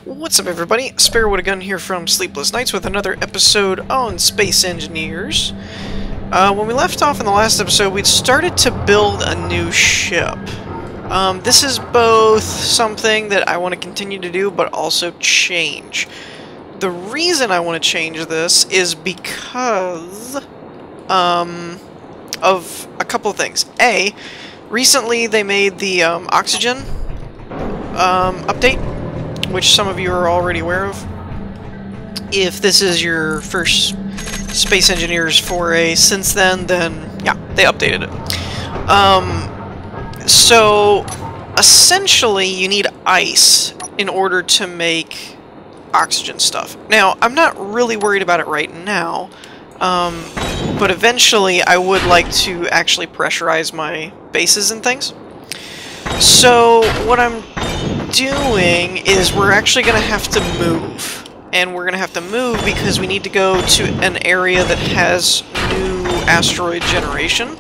What's up, everybody? Spare with a Gun here from Sleepless Nights with another episode on Space Engineers. When we left off in the last episode, we'd started to build a new ship. This is both something that I want to continue to do, but also change. The reason I want to change this is because of a couple of things. A, recently they made the oxygen update, which some of you are already aware of. If this is your first Space Engineers foray since then yeah, they updated it. So, essentially, you need ice in order to make oxygen stuff. Now, I'm not really worried about it right now, but eventually I would like to actually pressurize my bases and things. So, what I'm doing is we're actually going to have to move. And we're going to have to move because we need to go to an area that has new asteroid generation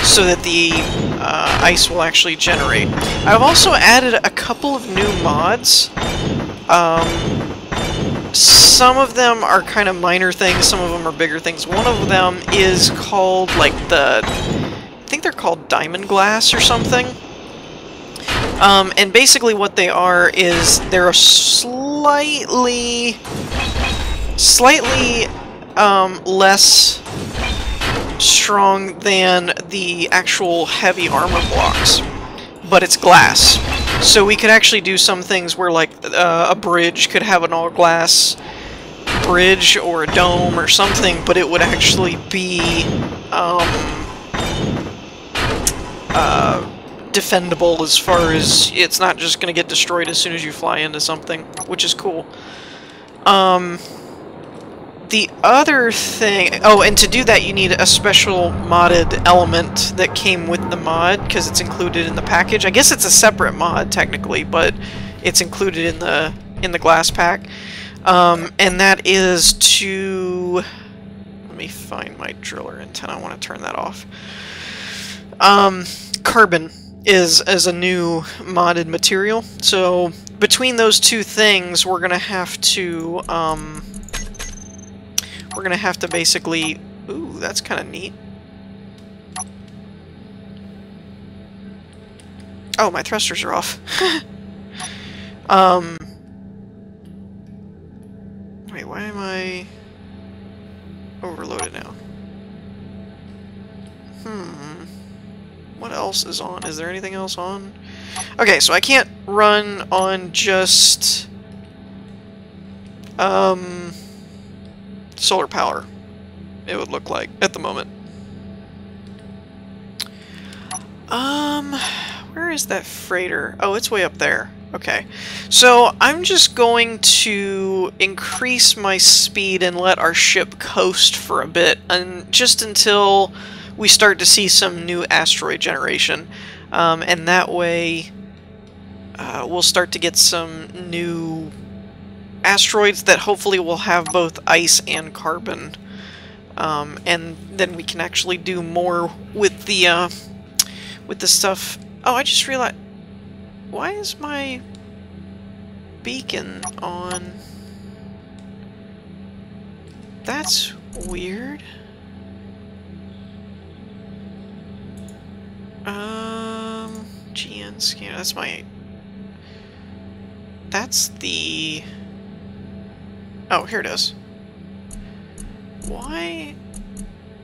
so that the ice will actually generate. I've also added a couple of new mods. Some of them are kind of minor things, some of them are bigger things. One of them is called, like, I think they're called Diamond Glass or something. And basically what they are is they're a slightly less strong than the actual heavy armor blocks, but it's glass. So we could actually do some things where, like, a bridge could have an all-glass bridge or a dome or something, but it would actually be defendable as far as it's not just going to get destroyed as soon as you fly into something, which is cool. The other thing... Oh, and to do that you need a special modded element that came with the mod, because it's included in the package. I guess it's a separate mod, technically, but it's included in the glass pack. And that is to... Let me find my driller antenna. I want to turn that off. Carbon is a new modded material. So between those two things, we're gonna have to basically... Ooh, that's kind of neat. Oh, my thrusters are off. Wait, why am I overloaded now? What else is on? Is there anything else on? Okay, so I can't run on just solar power, it would look like, at the moment. Where is that freighter? Oh, it's way up there. Okay. So, I'm just going to increase my speed and let our ship coast for a bit, and just until we start to see some new asteroid generation. And that way, we'll start to get some new asteroids that hopefully will have both ice and carbon. And then we can actually do more with the stuff. Oh, I just realized... Why is my beacon on? That's weird. GN scanner, that's my... That's the... Oh, here it is. Why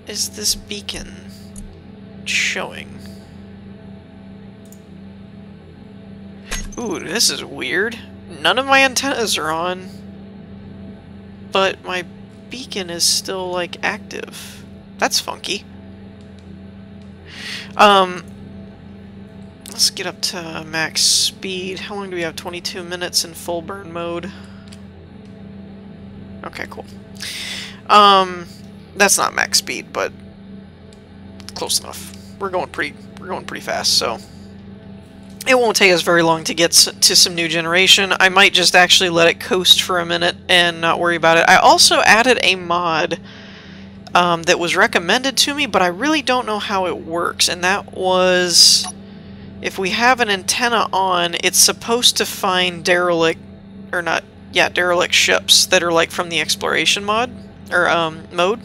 is this beacon showing? Ooh, this is weird. None of my antennas are on, but my beacon is still, like, active. That's funky. Let's get up to max speed. How long do we have? 22 minutes in full burn mode. Okay, cool. That's not max speed, but close enough. We're going pretty fast, so it won't take us very long to get to some new generation. I might just actually let it coast for a minute and not worry about it. I also added a mod that was recommended to me, but I really don't know how it works, and that was... If we have an antenna on, it's supposed to find derelict or not, yeah, derelict ships that are like from the exploration mod, or mode.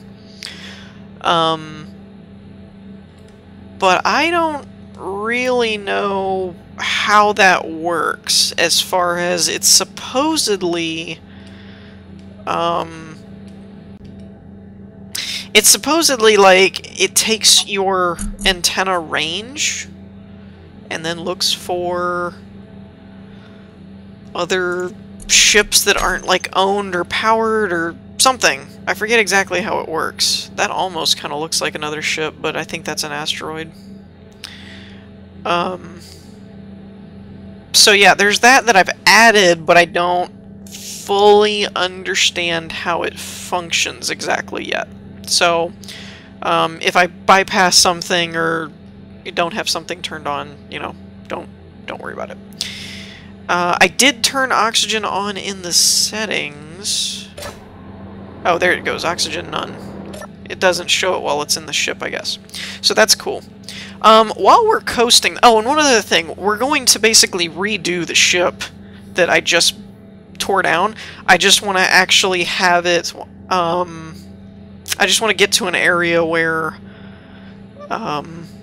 But I don't really know how that works, as far as it's supposedly like it takes your antenna range and then looks for other ships that aren't like owned or powered or something. I forget exactly how it works. That almost kind of looks like another ship, but I think that's an asteroid. So yeah, there's that I've added, but I don't fully understand how it functions exactly yet. So if I bypass something or you don't have something turned on, you know, don't worry about it. I did turn oxygen on in the settings. Oh, there it goes. Oxygen none. It doesn't show it while it's in the ship, I guess. So that's cool. While we're coasting... Oh, and one other thing. We're going to basically redo the ship that I just tore down. I just want to actually have it... I just want to get to an area where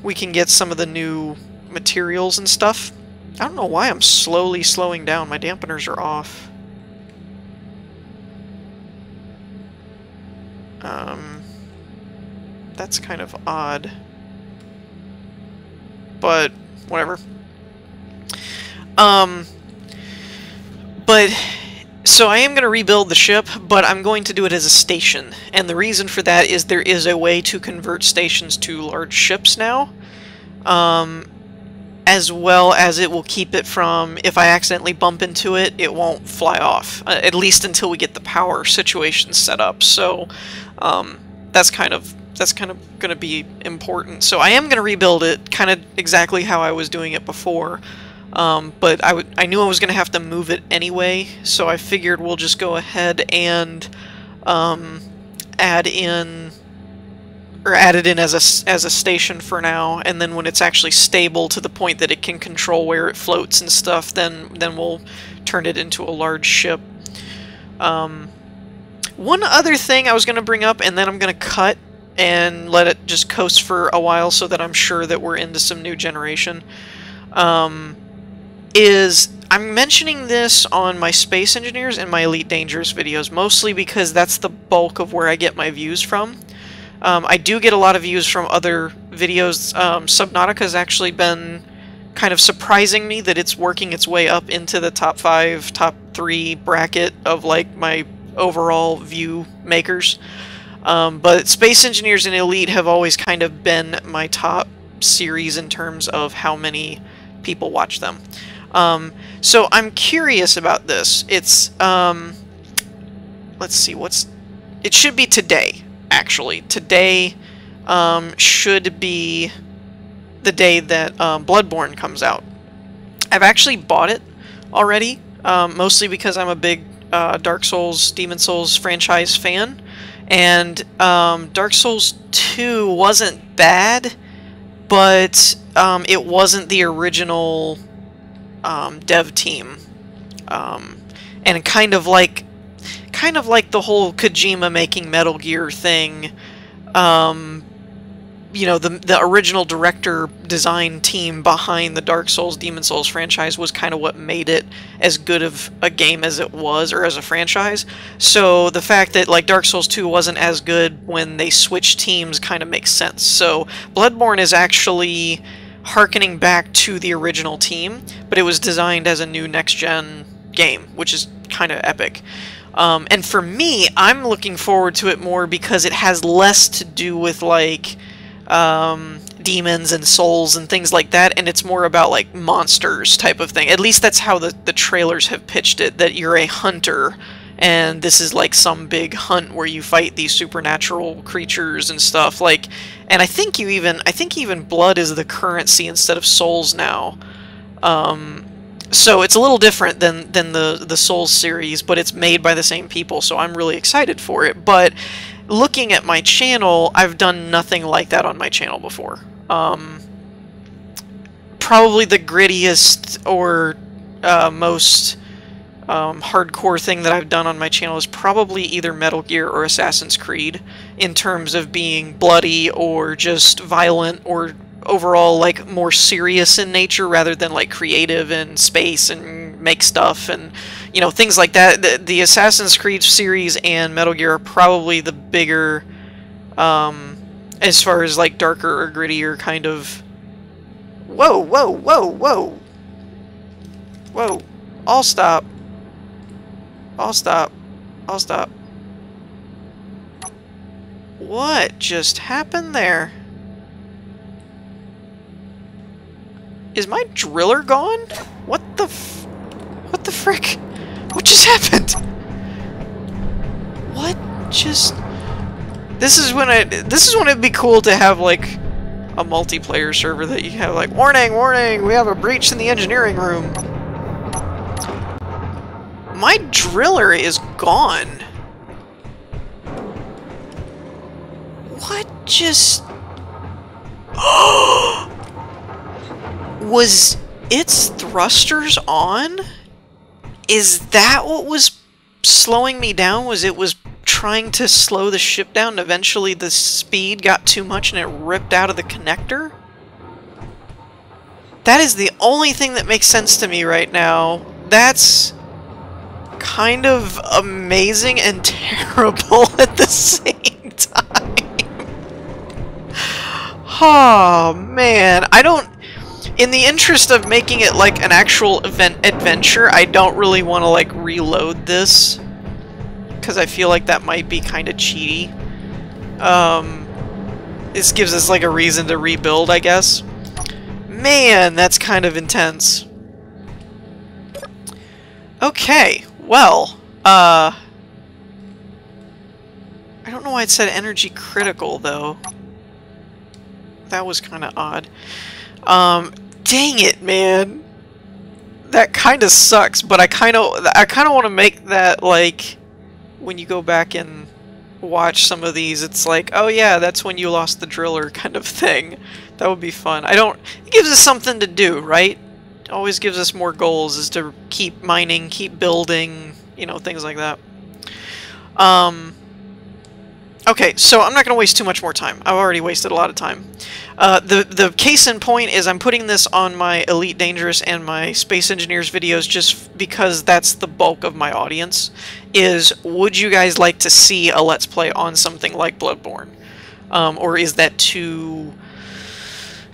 we can get some of the new materials and stuff. I don't know why I'm slowly slowing down. My dampeners are off. That's kind of odd. But, whatever. But, so I am going to rebuild the ship, but I'm going to do it as a station. And the reason for that is there is a way to convert stations to large ships now. As well as it will keep it from, if I accidentally bump into it, it won't fly off. At least until we get the power situation set up. So, that's kind of going to be important. So I am going to rebuild it kind of exactly how I was doing it before. But I knew I was going to have to move it anyway, so I figured we'll just go ahead and add it in as a station for now, and then when it's actually stable to the point that it can control where it floats and stuff, then we'll turn it into a large ship. One other thing I was going to bring up, and then I'm going to cut and let it just coast for a while so that I'm sure that we're into some new generation, is I'm mentioning this on my Space Engineers and my Elite Dangerous videos, mostly because that's the bulk of where I get my views from. I do get a lot of views from other videos. Subnautica's actually been kind of surprising me that it's working its way up into the top 5, top 3 bracket of like my overall view makers. But Space Engineers and Elite have always kind of been my top series in terms of how many people watch them. So I'm curious about this. It's, let's see, it should be today, actually. Today should be the day that Bloodborne comes out. I've actually bought it already, mostly because I'm a big Dark Souls, Demon Souls franchise fan. And Dark Souls 2 wasn't bad, but it wasn't the original dev team. And kind of like the whole Kojima making Metal Gear thing, you know, the original director design team behind the Dark Souls, Demon Souls franchise was kind of what made it as good of a game as it was, or as a franchise. So the fact that like Dark Souls 2 wasn't as good when they switched teams kind of makes sense. So Bloodborne is actually harkening back to the original team, but it was designed as a new next-gen game, which is kind of epic. And for me, I'm looking forward to it more because it has less to do with like demons and souls and things like that, and it's more about like monsters type of thing. At least that's how the trailers have pitched it, that you're a hunter and this is like some big hunt where you fight these supernatural creatures and stuff, like, and I think even blood is the currency instead of souls now. So it's a little different than the Souls series, but it's made by the same people, so I'm really excited for it. But looking at my channel, I've done nothing like that on my channel before. Probably the grittiest or most hardcore thing that I've done on my channel is probably either Metal Gear or Assassin's Creed, in terms of being bloody or just violent or overall like more serious in nature rather than like creative and space and make stuff and, you know, things like that. The Assassin's Creed series and Metal Gear are probably the bigger, as far as like darker or grittier kind of... Whoa, whoa, whoa, whoa! Whoa. I'll stop. I'll stop. I'll stop. What just happened there? Is my driller gone? What the frick? What just happened? What just... This is when it'd be cool to have like a multiplayer server that you have like, warning, warning, we have a breach in the engineering room. My driller is gone. What just... Was its thrusters on? Is that what was slowing me down? Was it was trying to slow the ship down and eventually the speed got too much and it ripped out of the connector? That is the only thing that makes sense to me right now. That's kind of amazing and terrible at the same time. Oh, man. I don't... In the interest of making it like an actual adventure, I don't really want to like reload this, because I feel like that might be kind of cheaty. This gives us like a reason to rebuild, I guess. Man, that's kind of intense. Okay, well, I don't know why it said energy critical, though. That was kind of odd. Dang it, man. That kind of sucks, but I kind of want to make that, like, when you go back and watch some of these, it's like, oh yeah, that's when you lost the driller kind of thing. That would be fun. It gives us something to do, right? It always gives us more goals, is to keep mining, keep building, you know, things like that. Okay, so I'm not going to waste too much more time. I've already wasted a lot of time. The case in point is I'm putting this on my Elite Dangerous and my Space Engineers videos just because that's the bulk of my audience, is would you guys like to see a Let's Play on something like Bloodborne? Or is that too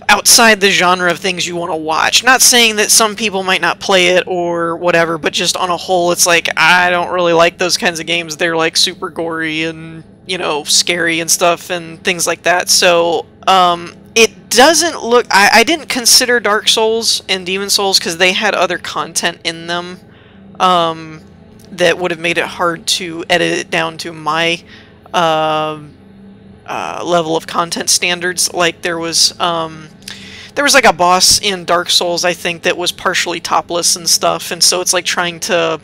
outside the genre of things you want to watch? Not saying that some people might not play it or whatever, but just on a whole, it's like, I don't really like those kinds of games. They're like super gory and, you know, scary and stuff and things like that. So, it doesn't look... I didn't consider Dark Souls and Demon Souls because they had other content in them that would have made it hard to edit it down to my level of content standards. Like, there was like a boss in Dark Souls, I think, that was partially topless and stuff, and so it's like trying to...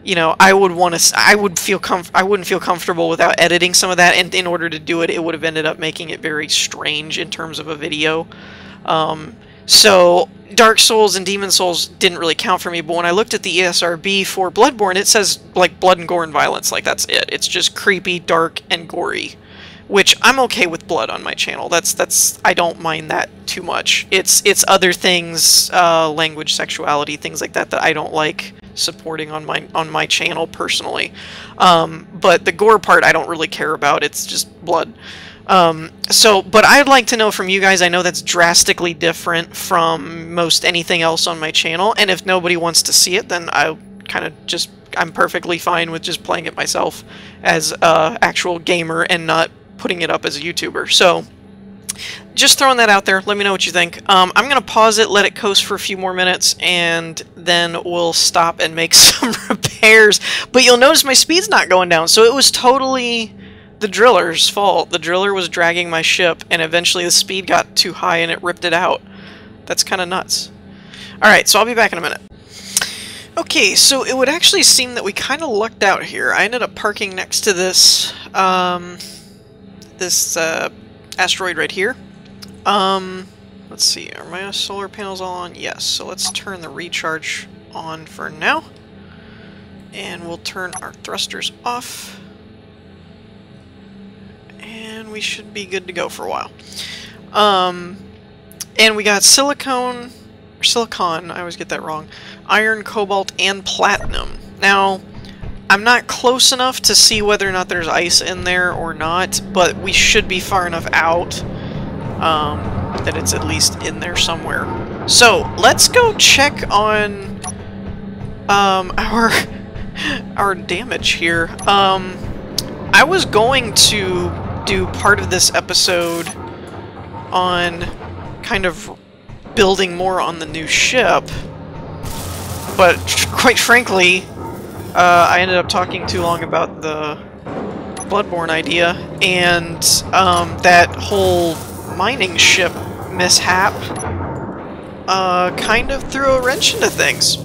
You know, I wouldn't feel comfortable without editing some of that, and in order to do it, it would have ended up making it very strange in terms of a video. So Dark Souls and Demon Souls didn't really count for me, but when I looked at the ESRB for Bloodborne, it says like blood and gore and violence. Like, that's it. It's just creepy, dark, and gory, which I'm okay with blood on my channel. I don't mind that too much. It's other things, language, sexuality, things like that I don't like supporting on my channel personally. But the gore part I don't really care about. It's just blood. But I'd like to know from you guys. I know that's drastically different from most anything else on my channel, and if nobody wants to see it, then I'm perfectly fine with just playing it myself as a actual gamer and not putting it up as a YouTuber. So just throwing that out there. Let me know what you think. I'm going to pause it, let it coast for a few more minutes, and then we'll stop and make some repairs. But you'll notice my speed's not going down, so it was totally the driller's fault. The driller was dragging my ship, and eventually the speed got too high and it ripped it out. That's kind of nuts. Alright, so I'll be back in a minute. Okay, so it would actually seem that we kind of lucked out here. I ended up parking next to this, asteroid right here. Let's see, are my solar panels all on? Yes, so let's turn the recharge on for now. And we'll turn our thrusters off. And we should be good to go for a while. And we got silicon, I always get that wrong, iron, cobalt, and platinum. Now, I'm not close enough to see whether or not there's ice in there or not, but we should be far enough out that it's at least in there somewhere. So, let's go check on our damage here. I was going to do part of this episode on kind of building more on the new ship, but quite frankly, I ended up talking too long about the Bloodborne idea, and that whole mining ship mishap kind of threw a wrench into things.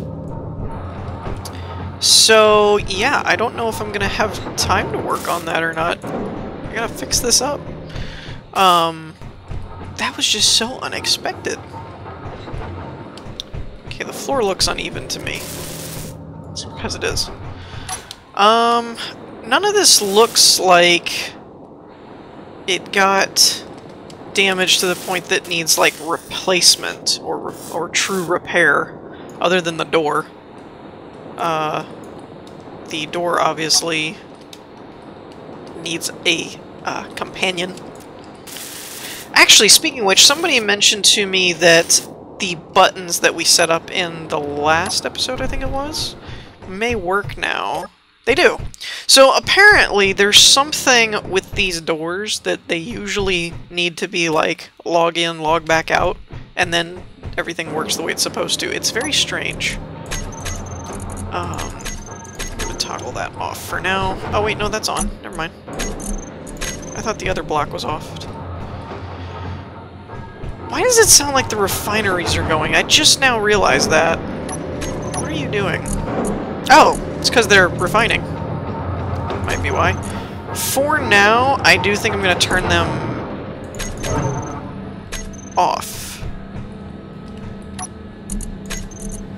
So, yeah, I don't know if I'm gonna have time to work on that or not. I gotta fix this up. That was just so unexpected. Okay, the floor looks uneven to me. It's because it is. None of this looks like it got damaged to the point that needs, like, replacement or true repair, other than the door. The door obviously needs a companion. Actually, speaking of which, somebody mentioned to me that the buttons that we set up in the last episode, I think it was, may work now. They do. So apparently there's something with these doors that they usually need to be like log in, log back out, and then everything works the way it's supposed to. It's very strange. I'm gonna toggle that off for now. Oh wait, no, that's on. Never mind. I thought the other block was off. Why does it sound like the refineries are going? I just now realized that. What are you doing? Oh, it's because they're refining. Might be why. For now, I do think I'm going to turn them off.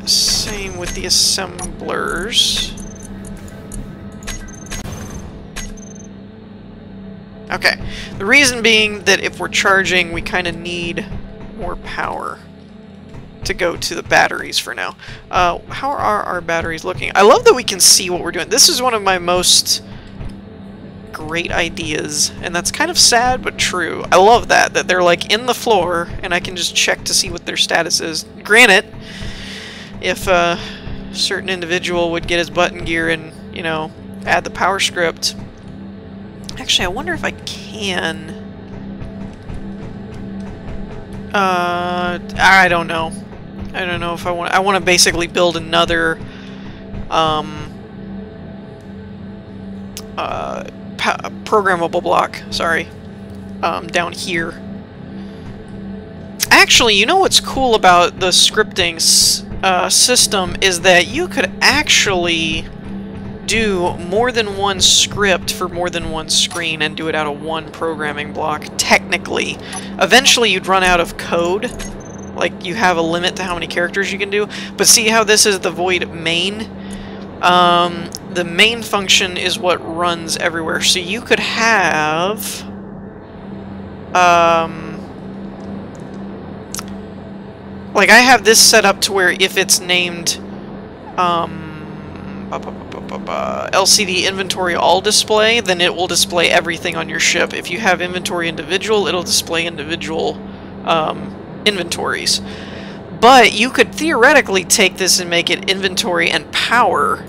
Same with the assemblers. Okay. The reason being that if we're charging, we kind of need more power to go to the batteries for now. How are our batteries looking? I love that we can see what we're doing. This is one of my most great ideas, and that's kind of sad but true. I love that they're like in the floor, and I can just check to see what their status is. Granted, if a certain individual would get his button gear and, you know, add the power script. Actually, I wonder if I can. I don't know. I don't know if I want. I want to basically build another programmable block. Sorry, down here. Actually, you know what's cool about the scripting system is that you could actually do more than one script for more than one screen and do it out of one programming block, technically. Eventually you'd run out of code, like you have a limit to how many characters you can do, but see how this is the void main? The main function is what runs everywhere, so you could have like I have this set up to where if it's named LCD inventory all display, then it will display everything on your ship. If you have inventory individual, it'll display individual inventories. But you could theoretically take this and make it inventory and power,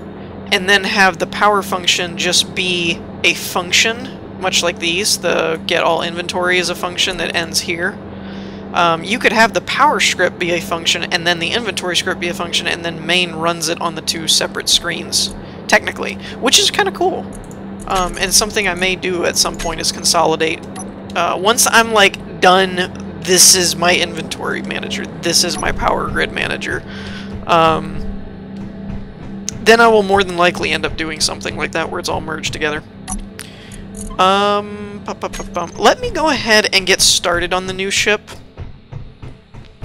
and then have the power function just be a function, much like these. The get all inventory is a function that ends here. You could have the power script be a function, and then the inventory script be a function, and then main runs it on the two separate screens, technically, which is kind of cool. And something I may do at some point is consolidate. Once I'm like done, this is my inventory manager, this is my power grid manager, then I will more than likely end up doing something like that where it's all merged together. Let me go ahead and get started on the new ship.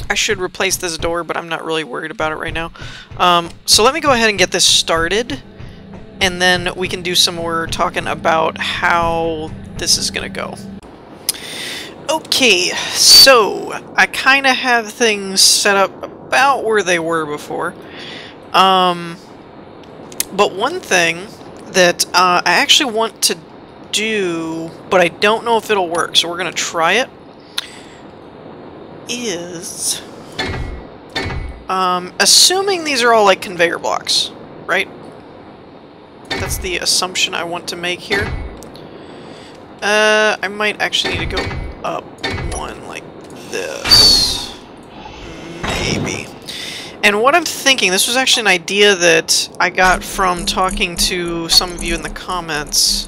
I should replace this door, but I'm not really worried about it right now. So let me go ahead and get this started, and then we can do some more talking about how this is gonna go. Okay, so I kind of have things set up about where they were before. But one thing that I actually want to do, but I don't know if it'll work, so we're gonna try it, is assuming these are all like conveyor blocks, right? That's the assumption I want to make here. I might actually need to go up one like this. Maybe. And what I'm thinking, this was actually an idea that I got from talking to some of you in the comments,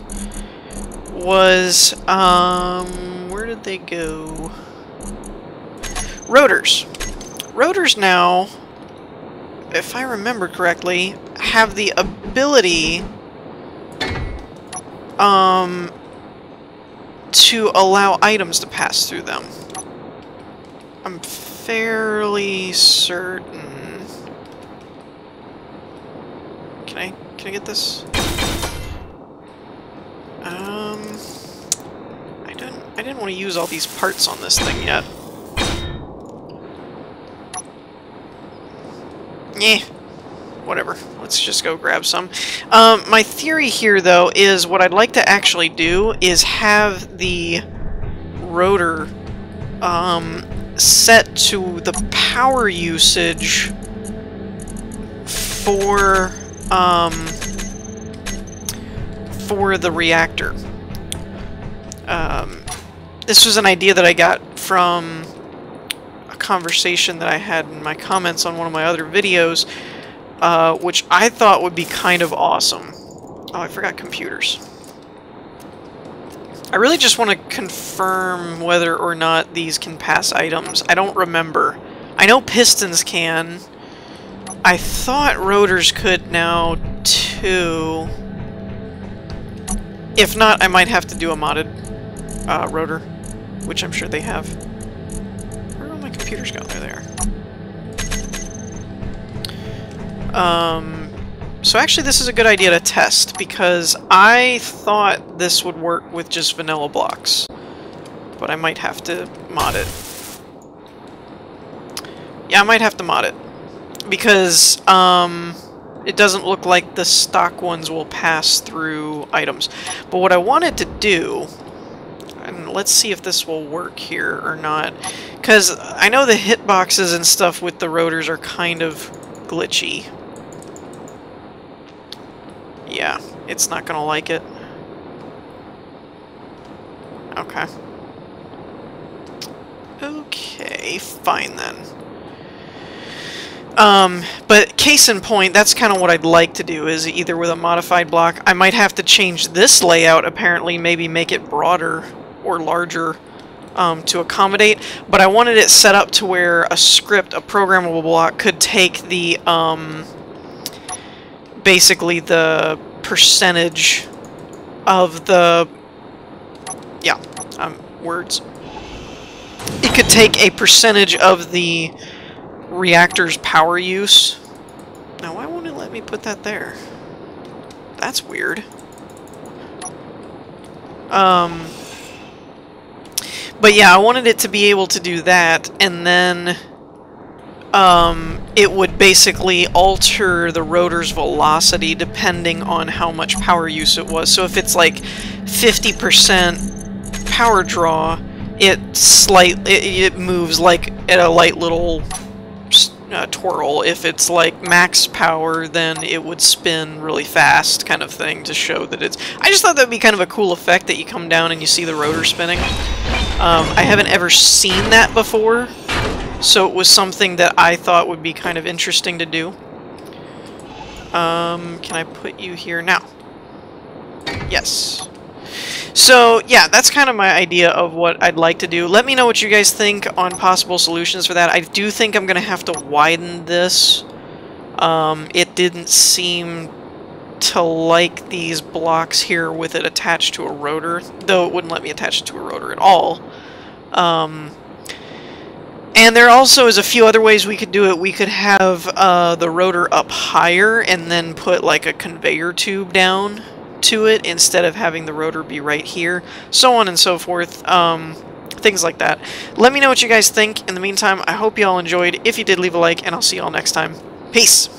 was, where did they go? Rotors. Rotors now, if I remember correctly, have the ability to allow items to pass through them. I'm fairly certain. Can I get this? I didn't want to use all these parts on this thing yet. Eh. Whatever. Let's just go grab some. My theory here, though, is what I'd like to actually do is have the rotor set to the power usage for the reactor. This was an idea that I got from a conversation that I had in my comments on one of my other videos, which I thought would be kind of awesome. Oh, I forgot computers. I really just want to confirm whether or not these can pass items. I don't remember. I know pistons can. I thought rotors could now, too. If not, I might have to do a modded rotor, which I'm sure they have. Where are all my computers go? There they are. So actually this is a good idea to test, because I thought this would work with just vanilla blocks. But I might have to mod it. Yeah, I might have to mod it. Because, it doesn't look like the stock ones will pass through items. But what I wanted to do, and let's see if this will work here or not, because I know the hitboxes and stuff with the rotors are kind of glitchy. Yeah, it's not gonna like it. Okay. Okay, fine then. But case in point, that's kind of what I'd like to do, is either with a modified block. I might have to change this layout, apparently, maybe make it broader or larger to accommodate, but I wanted it set up to where a script, a programmable block, could take the, basically the percentage of the, yeah, words. It could take a percentage of the reactor's power use. Now, why won't it let me put that there? That's weird. But yeah, I wanted it to be able to do that, and then it would basically alter the rotor's velocity depending on how much power use it was. So if it's like 50% power draw, it moves like at a light little twirl. If it's like max power, then it would spin really fast, kind of thing, to show that it's... I just thought that would be kind of a cool effect, that you come down and you see the rotor spinning. I haven't ever seen that before, so it was something that I thought would be kind of interesting to do. Can I put you here now? Yes. So, yeah, that's kind of my idea of what I'd like to do. Let me know what you guys think on possible solutions for that. I do think I'm going to have to widen this. It didn't seem to like these blocks here with it attached to a rotor, though it wouldn't let me attach it to a rotor at all. And And there also is a few other ways we could do it. We could have the rotor up higher and then put like a conveyor tube down to it instead of having the rotor be right here, so on and so forth. Things like that. Let me know what you guys think. In the meantime, I hope you all enjoyed. If you did, leave a like, and I'll see you all next time. Peace!